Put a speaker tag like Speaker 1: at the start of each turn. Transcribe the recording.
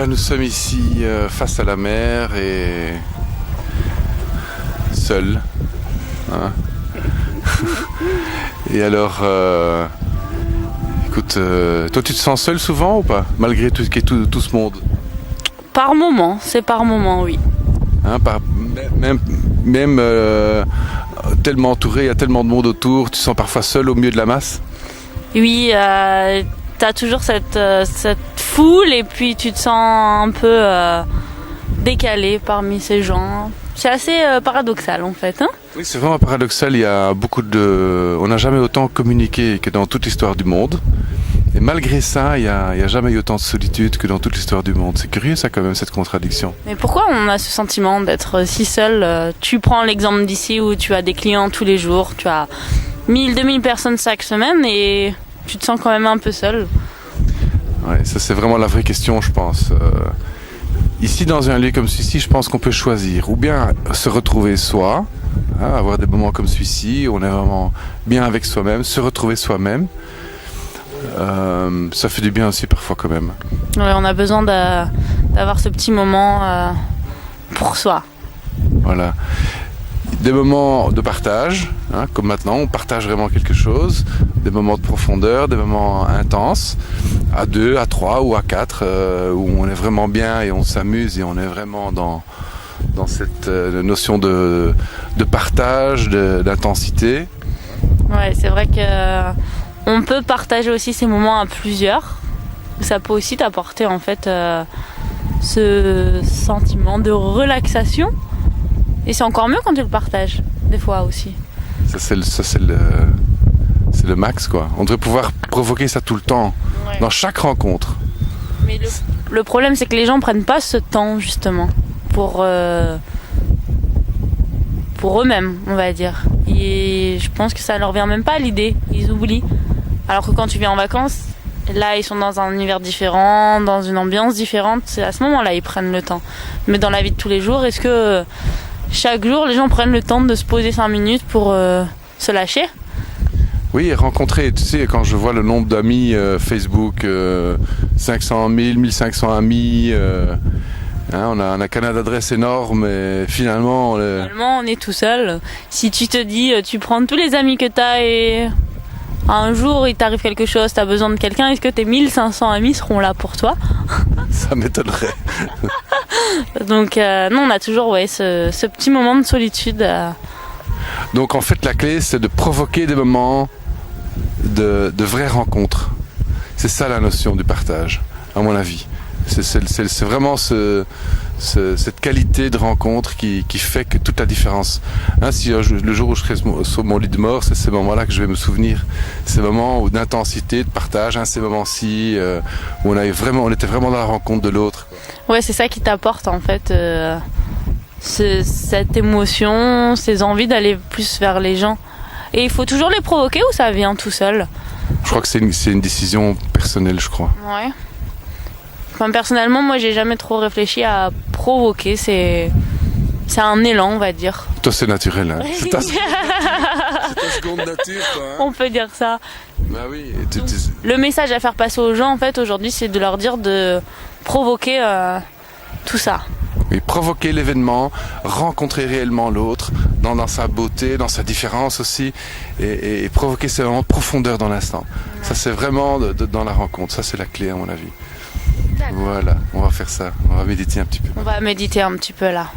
Speaker 1: Nous sommes ici face à la mer et seuls. Hein. Et alors, écoute, toi tu te sens seul souvent ou pas, malgré tout ce monde?
Speaker 2: Par moment, c'est par moment, oui.
Speaker 1: Hein, même tellement entouré, il y a tellement de monde autour, tu te sens parfois seul au milieu de la masse?
Speaker 2: Oui, t'as toujours cette foule et puis tu te sens un peu décalé parmi ces gens. C'est assez paradoxal en fait. Hein.
Speaker 1: Oui, c'est vraiment paradoxal. Il y a on n'a jamais autant communiqué que dans toute l'histoire du monde. Et malgré ça, il n'y a jamais eu autant de solitude que dans toute l'histoire du monde. C'est curieux ça quand même, cette contradiction.
Speaker 2: Mais pourquoi on a ce sentiment d'être si seul? Tu prends l'exemple d'ici où tu as des clients tous les jours, tu as 1000, 2000 personnes chaque semaine et tu te sens quand même un peu seul.
Speaker 1: Ouais, ça c'est vraiment la vraie question, je pense. Ici, dans un lieu comme celui-ci, je pense qu'on peut choisir ou bien se retrouver soi, hein, avoir des moments comme celui-ci, où on est vraiment bien avec soi-même, se retrouver soi-même. Ça fait du bien aussi parfois quand même.
Speaker 2: Ouais, on a besoin d'avoir ce petit moment pour soi.
Speaker 1: Voilà. Des moments de partage, hein, comme maintenant, on partage vraiment quelque chose, des moments de profondeur, des moments intenses, à 2, à 3 ou à 4, où on est vraiment bien et on s'amuse et on est vraiment dans cette notion de partage, d'intensité.
Speaker 2: Ouais, c'est vrai que on peut partager aussi ces moments à plusieurs. Ça peut aussi t'apporter en fait ce sentiment de relaxation. Et c'est encore mieux quand tu le partages, des fois aussi.
Speaker 1: Ça c'est le max quoi. On devrait pouvoir provoquer ça tout le temps, ouais. Dans chaque rencontre.
Speaker 2: Mais le problème c'est que les gens prennent pas ce temps justement pour eux-mêmes, on va dire. Et je pense que ça leur vient même pas à l'idée, ils oublient. Alors que quand tu viens en vacances, là ils sont dans un univers différent, dans une ambiance différente, c'est à ce moment-là ils prennent le temps. Mais dans la vie de tous les jours, est-ce que chaque jour les gens prennent le temps de se poser 5 minutes pour se lâcher?
Speaker 1: Oui, et rencontrer, tu sais, quand je vois le nombre d'amis Facebook, 500 000, 1500 amis, hein, on a qu'un d'adresse énorme et finalement
Speaker 2: on est tout seul. Si tu te dis, tu prends tous les amis que tu as et un jour il t'arrive quelque chose, tu as besoin de quelqu'un, est-ce que tes 1500 amis seront là pour toi?
Speaker 1: Ça m'étonnerait.
Speaker 2: Donc non, on a toujours ce petit moment de solitude.
Speaker 1: Donc en fait la clé c'est de provoquer des moments de vraies rencontres. C'est ça la notion du partage, à mon avis. C'est vraiment cette qualité de rencontre qui fait que toute la différence. Hein, si le jour où je serai sur mon lit de mort, c'est ces moments-là que je vais me souvenir. Ces moments d'intensité, de partage, hein, ces moments-ci où on était vraiment dans la rencontre de l'autre.
Speaker 2: Ouais, c'est ça qui t'apporte en fait cette émotion, ces envies d'aller plus vers les gens. Et il faut toujours les provoquer ou ça vient tout seul?
Speaker 1: Je crois que c'est une décision personnelle, je crois.
Speaker 2: Ouais. Enfin, personnellement, moi, j'ai jamais trop réfléchi à provoquer. C'est un élan, on va dire.
Speaker 1: Toi, c'est naturel. Hein. C'est ta seconde nature, toi. Hein.
Speaker 2: On peut dire ça.
Speaker 1: Bah oui.
Speaker 2: Le message à faire passer aux gens, en fait, aujourd'hui, c'est de leur dire de provoquer tout ça.
Speaker 1: Oui, provoquer l'événement, rencontrer réellement l'autre, dans sa beauté, dans sa différence aussi, et provoquer ces moments de profondeur dans l'instant. Ouais. Ça, c'est vraiment dans la rencontre. Ça, c'est la clé, à mon avis. Voilà, on va faire ça. On va méditer un petit peu.
Speaker 2: On va méditer un petit peu là.